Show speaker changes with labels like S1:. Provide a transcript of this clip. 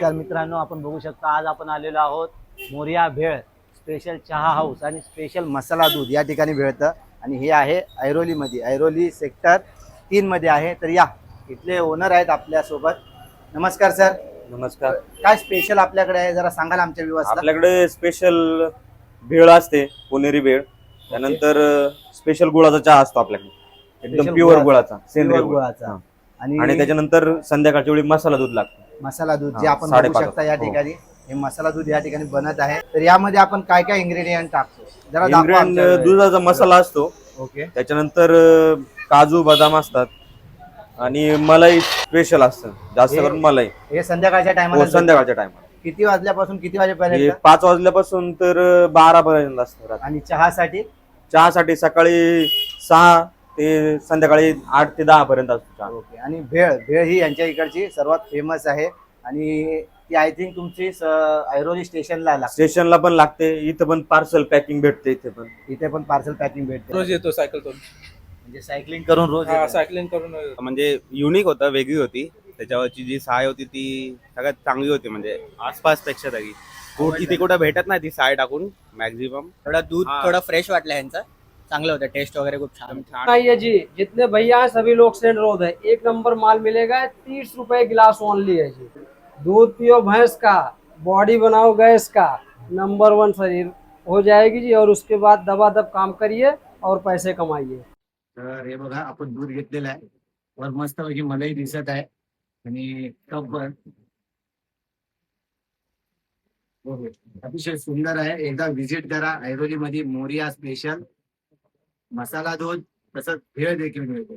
S1: नमस्कार मित्रांनो, आपण बघू शकता आज आपण आलेलो आहोत मोरिया भेळ स्पेशल चहा हाऊस आणि स्पेशल मसाला दूध या ठिकाणी भेळतं आणि हे आहे ऐरोलीमध्ये, ऐरोली सेक्टर 3 मध्ये आहे. तर या इथले ओनर आहेत आपल्यासोबत. नमस्कार सर.
S2: नमस्कार.
S1: काय स्पेशल आपल्याकडे आहे जरा सांगाल आमच्या व्ह्यूअर्सला?
S2: आपल्याकडे स्पेशल भेळ असते, पुणेरी भेळ. त्यानंतर स्पेशल गुळाचा चहा असतो आपल्याकडे, एकदम प्युअर गुळाचा, सेंद्रिय
S1: गुळाचा.
S2: आणि त्याच्यानंतर संध्याकाळच्या वेळी मसाला दूध लागतो.
S1: मसाला दूध जे आपण बघू शकता या ठिकाणी, हे मसाला दूध या ठिकाणी बनत आहे. तर यामध्ये आपण काय काय इन्ग्रेडियंट टाकतो जरा दाखवा.
S2: दुधाचा मसाला असतो.
S1: ओके.
S2: त्याच्यानंतर काजू बदाम असतात आणि मलाई स्पेशल असतं, जास्त करून मलाई.
S1: हे संध्याकाळच्या टायमाला
S2: संध्याकाळच्या टायमाला
S1: किती वाजल्यापासून किती वाजेपर्यंत?
S2: 5 वाजल्यापासून तर 12 पर्यंत असतं.
S1: आणि चहासाठी
S2: सकाळी 6 ते संध्याकाळी 8 ते 10 पर्यंत असतो चहा.
S1: ओके. आणि भेळ भेळ ही यांच्या इकडची सर्वात फेमस आहे आणि ती आय थिंक तुमची ऐरोली
S2: स्टेशनला पण लागते. इथं पण पार्सल पॅकिंग भेटते.
S1: इथे पण पार्सल पॅकिंग भेटते.
S3: रोज येतो सायकल करून.
S1: म्हणजे सायकलिंग करून रोज येतो.
S3: सायकलिंग करून
S4: म्हणजे युनिक होतं, वेगळी होती. त्याच्यावरची जी साय होती ती सगळ्यात चांगली होती, म्हणजे आसपास पेक्षा तरी इथे कुठं भेटत नाही ती साय टाकून मॅक्झिमम.
S5: थोड़ा दूध थोड़ा फ्रेश वाटलं यांचं, चांगलं होतं, टेस्ट वगैरह खूप छान.
S6: ये जी जितने भैया हैं सभी लोग सेंड रोड है, एक नंबर माल मिलेगा। 30 रुपए गिलास ओनली है जी। दूध पियो भैंस का, बॉडी बनाओ गैस का, नंबर 1 शरीर हो जाएगी जी। और उसके बाद दबादब काम करिए और पैसे कमाइए।
S1: तर हे बघा, आपण दूध घेतलेलं आहे, वर मस्त पैकी मलाई दिसत आहे आणि कप अतिशय सुंदर आहे. एकदा व्हिजिट करा. ऐरोली मध्ये मोरिया स्पेशल मसाला दूध तसंच भेळ देखील मिळते.